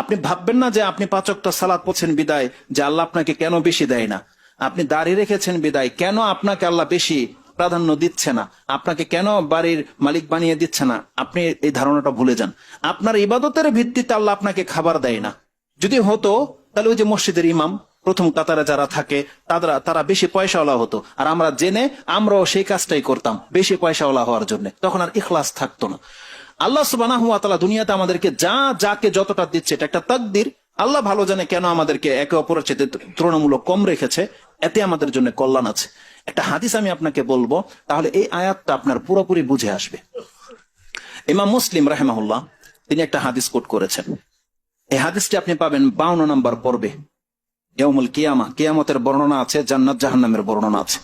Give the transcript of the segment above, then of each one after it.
আপনি ভাববেন না যে আপনি 5 ওয়াক্ত সালাত পড়ছেন বিদায় যে আল্লাহ আপনাকে কেন বেশি দেয় না, আপনি দাড়ি রেখেছেন বিদায় কেন আপনাকে আল্লাহ বেশি প্রাধান্য দিচ্ছে না, আপনাকে কেন বাড়ির মালিক বানিয়ে দিচ্ছে না। আপনি এই ধারণাটা ভুলে যান। আপনার ইবাদতের ভিত্তিতে আল্লাহ আপনাকে খাবার দেয় না। যদি হতো তাহলে ওই যে মসজিদের ইমাম প্রথম কাতারে যারা থাকে তারা বেশি পয়সাওয়ালা হতো, আর আমরা জেনে আমরাও সেই কাজটাই করতাম বেশি পয়সাওয়ালা হওয়ার জন্য, তখন আর ইখলাস থাকতো না। আল্লাহ সুবহানাহু ওয়া তাআলা দুনিয়াতে আমাদেরকে যাকে যতটা দিচ্ছে এটা একটা তাকদীর। আল্লাহ ভালো জানে কেন আমাদেরকে একে অপরের চেয়ে তুলনামূলক কম রেখেছে, এতে আমাদের জন্য কল্যাণ আছে। একটা হাদিস আমি আপনাকে বলবো, তাহলে এই আয়াতটা আপনার পুরোপুরি বুঝে আসবে। ইমাম মুসলিম রাহিমাহুল্লাহ তিনি একটা হাদিস কোট করেছেন। এই হাদিসটি আপনি পাবেন 52 নম্বর পর্বে, ইয়াউমুল কিয়ামা, কিয়ামতের বর্ণনা আছে, জান্নাত জাহান্নামের বর্ণনা আছে।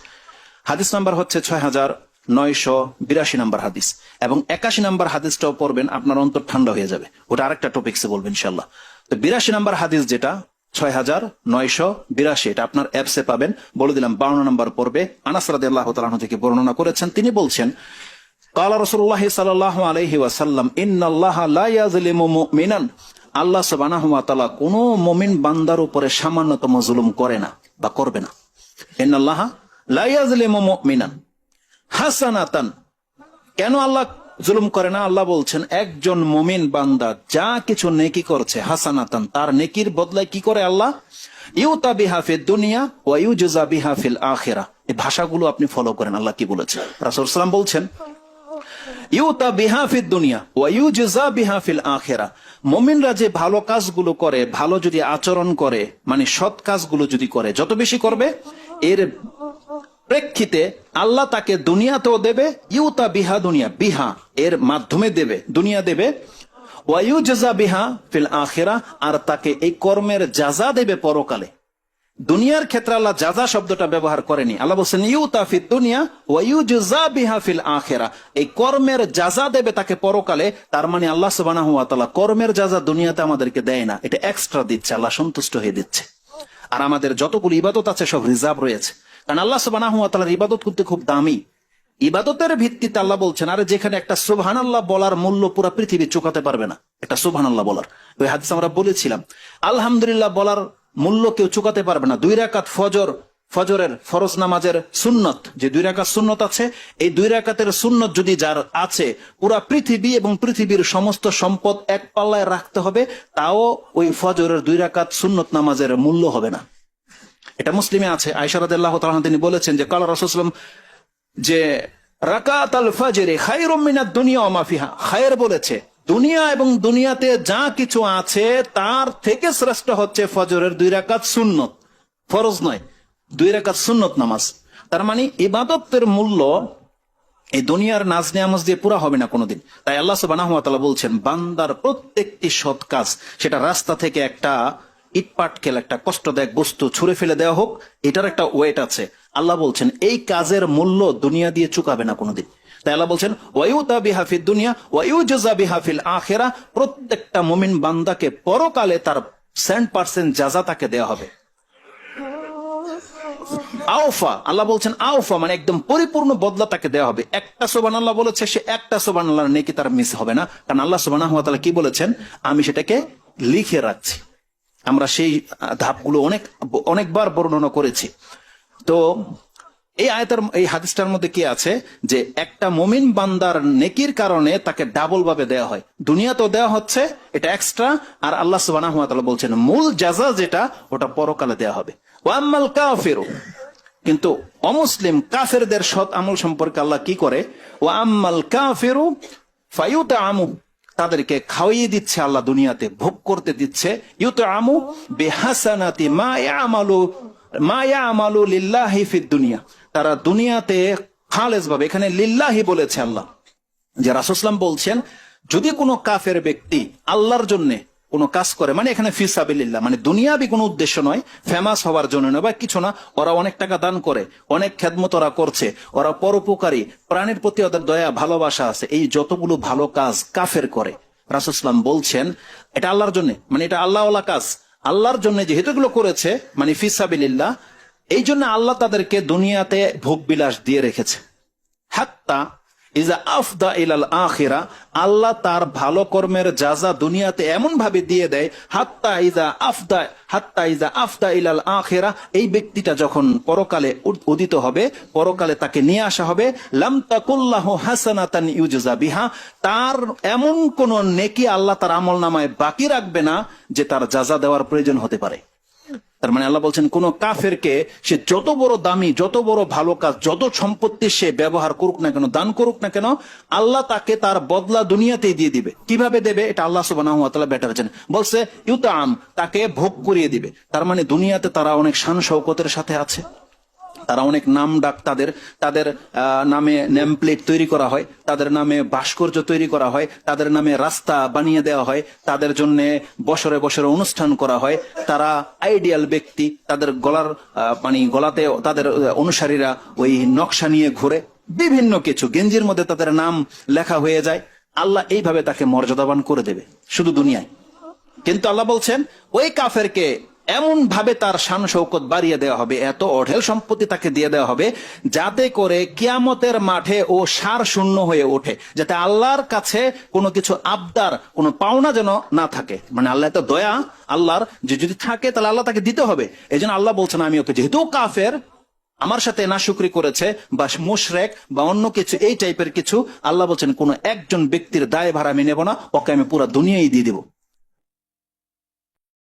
হাদিস নাম্বার হচ্ছে 6982 নম্বর হাদিস, এবং 81 নম্বর হাদিসটাও পড়বেন, আপনার অন্তর ঠান্ডা হয়ে যাবে। ওটা আরেকটা টপিকসে বলবেন ইনশাআল্লাহ। তো 82 নম্বর হাদিস যেটা 6982, এটা আপনার অ্যাপসে পাবেন, বলে দিলাম 52 নম্বর পর্বে। আনাস রাদিয়াল্লাহু তাআলা আনহু থেকে বর্ণনা করেছেন, তিনি বলছেন ক্বালা রাসূলুল্লাহ সাল্লাল্লাহু আলাইহি ওয়াসাল্লাম ইন্নাল্লাহা লা ইয়াযলিমু মুমিনান, আল্লাহ সুবহানাহু ওয়া তাআলা কোন মুমিন বান্দার উপরে সামান্যতম জুলুম করে না বা করবে না। ইন্নাল্লাহা লা ইয়াযলিমু মুমিনান হাসানাতান, কেন আল্লাহ জুলুম করে না? আল্লাহ বলছেন একজন মুমিন বান্দা যা কিছু নেকি করছে, হাসানাতান, তার নেকির বদলায় কি করে আল্লাহ? ইউতা বিহা ফিদ দুনিয়া ওয়া ইউজা বিহা ফিল আখিরাহ। এই ভাষাগুলো আপনি ফলো করেন, আল্লাহ কি বলেছেন। রাসূল সাল্লাল্লাহু আলাইহি ওয়াসাল্লাম বলছেন ইউতা বিহা ফিদ দুনিয়া ওয়া ইউজা বিহা ফিল আখিরাহ। মুমিনরা যে ভালো কাজগুলো করে, ভালো যদি আচরণ করে, মানে সৎ কাজগুলো যদি করে, যত বেশি করবে এর প্রেক্ষিতে আল্লাহ তাকে দুনিয়াতেও দেবে, ইউতা বিহা দুনিয়া, বিহা এর মাধ্যমে দেবে, দুনিয়া দেবে, ওয়া ইউজা বিহা ফিল আখিরাহ, আর তাকে এই কর্মের জাযা দেবে পরকালে। দুনিয়ার ক্ষেত্রে আল্লাহ জাযা শব্দটা ব্যবহার করেনি, আল্লাহ বলছেন ইউতা ফিদ দুনিয়া ওয়া ইউজা বিহা ফিল আখিরাহ, এই কর্মের জাযা দেবে তাকে পরকালে। তার মানে আল্লাহ সুবহানাহু ওয়া তাআলা কর্মের জাযা দুনিয়াতে আমাদেরকে দেয় না, এটা এক্সট্রা দিচ্ছে, আল্লাহ সন্তুষ্ট হয়ে দিচ্ছে। আর আমাদের যতগুলো ইবাদত আছে সব রিজার্ভ রয়েছে, কারণ আল্লাহ সুবহানাহু ওয়া তাআলার ইবাদত করতে খুব দামি। ইবাদতের ভিত্তিতে আল্লাহ বলছেন, আরে যেখানে একটা সুবহানাল্লাহ বলার মূল্য পুরো পৃথিবী চুকাতে পারবে না, একটা সুবহানাল্লাহ বলার, ওই হাদিস আমরা বলেছিলাম, আলহামদুলিল্লাহ বলার মূল্য কেউ চুকাতে পারবে না। 2 রাকাত ফজরের ফরজ নামাজের সুন্নত, যে 2 রাকাত সুন্নত আছে, এই 2 রাকাতের সুন্নত যদি যার আছে, পুরা পৃথিবী এবং পৃথিবীর সমস্ত সম্পদ এক পাল্লায় রাখতে হবে, তাও ওই ফজরের 2 রাকাত সুন্নত নামাজের মূল্য হবে না। এটা মুসলিমে আছে। আয়েশা রাদিয়াল্লাহু তাআলা তিনি বলেছেন যে ক্বালা রাসূলুল্লাহ সাল্লাল্লাহু আলাইহি ওয়াসাল্লাম যে রাকাতুল ফজর খায়রুম মিনাদ দুনিয়া ওয়া মা ফিহা, খায়ের বলেছে দুনিয়া এবং দুনিয়াতে যা কিছু আছে তার থেকে শ্রেষ্ঠ হচ্ছে ফজরের 2 রাকাত সুন্নত, ফরজ নয়, 2 রাকাত সুন্নত নামাজ। তার মানে ইবাদতের মূল্য এই দুনিয়ার নাজ নিয়ামত দিয়ে পুরা হবে না কোনোদিন। তাই আল্লাহ সুবহানাহু ওয়া তাআলা বলছেন বান্দার প্রত্যেকটি সৎ কাজ, সেটা রাস্তা থেকে একটা ইটপাটকেল, একটা কষ্টদায়ক বস্তু ছুঁড়ে ফেলে দেওয়া হোক, এটার একটা ওয়েট আছে। আল্লাহ বলছেন এই কাজের মূল্য দুনিয়া দিয়ে চুকাবে না কোনোদিন। তাই আল্লাহ বলছেন ওয়ায়ুতা বিহা ফিদ দুনিয়া ওয়া ইউজা বিহা ফিল আখিরাহ, প্রত্যেকটা মুমিন বান্দাকে পরকালে তার 100% জাযা তাকে দেওয়া হবে। আওফা, আল্লাহ বলছেন আওফা মানে একদম পরিপূর্ণ বদলা তাকে দেওয়া হবে। একটা সুবহানাল্লাহ বলেছে, সে একটা সুবহানাল্লাহর নেকি তার মিস হবে না, কারণ আল্লাহ সুবহানাহু ওয়া তাআলা কি বলেছেন, আমি সেটাকে লিখে রাখছি। আমরা সেই ধাপগুলো অনেকবার বর্ণনা করেছি। তো এই আয়াতের এই হাদিসটার মধ্যে কি আছে যে একটা মুমিন বান্দার নেকির কারণে তাকে ডাবল ভাবে দেওয়া হয়, দুনিয়াতেও দেওয়া হচ্ছে, এটা এক্সট্রা, আর আল্লাহ সুবহানাহু ওয়া তাআলা বলছেন মূল জাযা যেটা ওটা পরকালে দেওয়া হবে। ওয়া আম্মাল কাফিরু, কিন্তু অমুসলিম কাফেরদের সৎ আমল সম্পর্কে আল্লাহ কি করে, ওয়া আম্মাল কাফিরু ফায়ুতআমু, তাদেরকে খাওয়িয়ে দিচ্ছে আল্লাহ, দুনিয়াতে ভোগ করতে দিচ্ছে, ইউতআমু বিহাসানাতি মা ইয়ামালু লিল্লাহি ফিদ দুনিয়া, তারা দুনিয়াতে খালেস ভাবে, এখানে লিল্লাহি বলেছে আল্লাহ, যে রাসূল সাল্লাল্লাহু আলাইহি ওয়াসাল্লাম বলছেন যদি কোনো কাফের ব্যক্তি আল্লাহর জন্য কোনো কাজ করে, মানে এখানে ফি সাবিলিল্লাহ, মানে দুনিয়াবি কোনো উদ্দেশ্য নয়, ফেমাস হওয়ার জন্য নয় বা কিছু না, ওরা অনেক টাকা দান করে, অনেক খেদমত ওরা করছে, ওরা পরোপকারী, প্রাণের প্রতি ওদের দয়া ভালোবাসা আছে, এই যতগুলো ভালো কাজ কাফের করে, রাসূল সাল্লাল্লাহু আলাইহি ওয়াসাল্লাম বলছেন এটা আল্লাহর জন্য, মানে এটা আল্লাহওয়ালা কাজ, আল্লাহর জন্য যেহেতু এগুলো করেছে, মানে ফি সাবিলিল্লাহ, এই জন্য আল্লাহ তাদেরকে দুনিয়াতে ভোগ বিলাস দিয়ে রেখেছে। হাত্তা ইজা আফদা ইলাল আখিরা, আল্লাহ তার ভালো কর্মের যাজা দুনিয়াতে এমন ভাবে দিয়ে দেয়, হাত্তা ইজা আফদা ইলাল আখিরা, এই ব্যক্তিটা যখন পরকালে উদিত হবে, পরকালে তাকে নিয়ে আসা হবে, লাম তাকুল্লাহু হাসানাতান ইউজজা বিহা, তার এমন কোন নেকি আল্লাহ তার আমলনামায় বাকি রাখবে না যে তার যাজা দেওয়ার প্রয়োজন হতে পারে। তার মানে আল্লাহ বলছেন, কোন কাফেরকে সে যত বড় দামি, যত বড় ভালো কাজ, যত সম্পত্তি সে ব্যবহার করুক না কেন, দান করুক না কেন, আল্লাহ তাকে তার বদলা দুনিয়াতেই দিয়ে দিবে। কিভাবে দেবে এটা আল্লাহ সুবহানাহু ওয়া তাআলা বেটার জানেন। বলছে ইউতাম, তাকে ভোগ করিয়ে দিবে। তার মানে দুনিয়াতে তারা অনেক শান শৌকতের সাথে আছে, তারা অনেক নাম ডাক, তাদের নামে নেম প্লেট তৈরি করা হয়, তাদের নামে ভাস্কর্য তৈরি করা হয়, তাদের নামে রাস্তা বানিয়ে দেওয়া হয়, তাদের জন্য বছরে বছরে অনুষ্ঠান করা হয়। তারা আইডিয়াল ব্যক্তি, তাদের গলাতে তাদের অনুসারীরা ওই নকশা নিয়ে ঘুরে, বিভিন্ন কিছু গেঞ্জির মধ্যে তাদের নাম লেখা হয়ে যায়। আল্লাহ এইভাবে তাকে মর্যাদাবান করে দেবে শুধু দুনিয়ায়। কিন্তু আল্লাহ বলছেন ওই কাফেরকে এমন ভাবে তার শান শৌকত বাড়িয়ে দেওয়া হবে, এত অঢেল সম্পত্তি তাকে দিয়ে দেওয়া হবে, যাতে করে কিয়ামতের মাঠে ও সার শূন্য হয়ে ওঠে, যাতে আল্লাহর কাছে কোনো কিছু আবদার, কোনো পাওনা যেন না থাকে। মানে আল্লাহ এত দয়া আল্লাহর, যে যদি থাকে তাহলে আল্লাহ তাকে দিতে হবে। এই জন্য আল্লাহ বলছেন, আমি ওকে, যেহেতু কাফের, আমার সাথে নাশুকরি করেছে বা মুশরিক বা অন্য কিছু এই টাইপের কিছু, আল্লাহ বলছেন কোন একজন ব্যক্তির দায় ভার আমি নেব না, ওকে আমি পুরো দুনিয়াই দিয়ে দিব।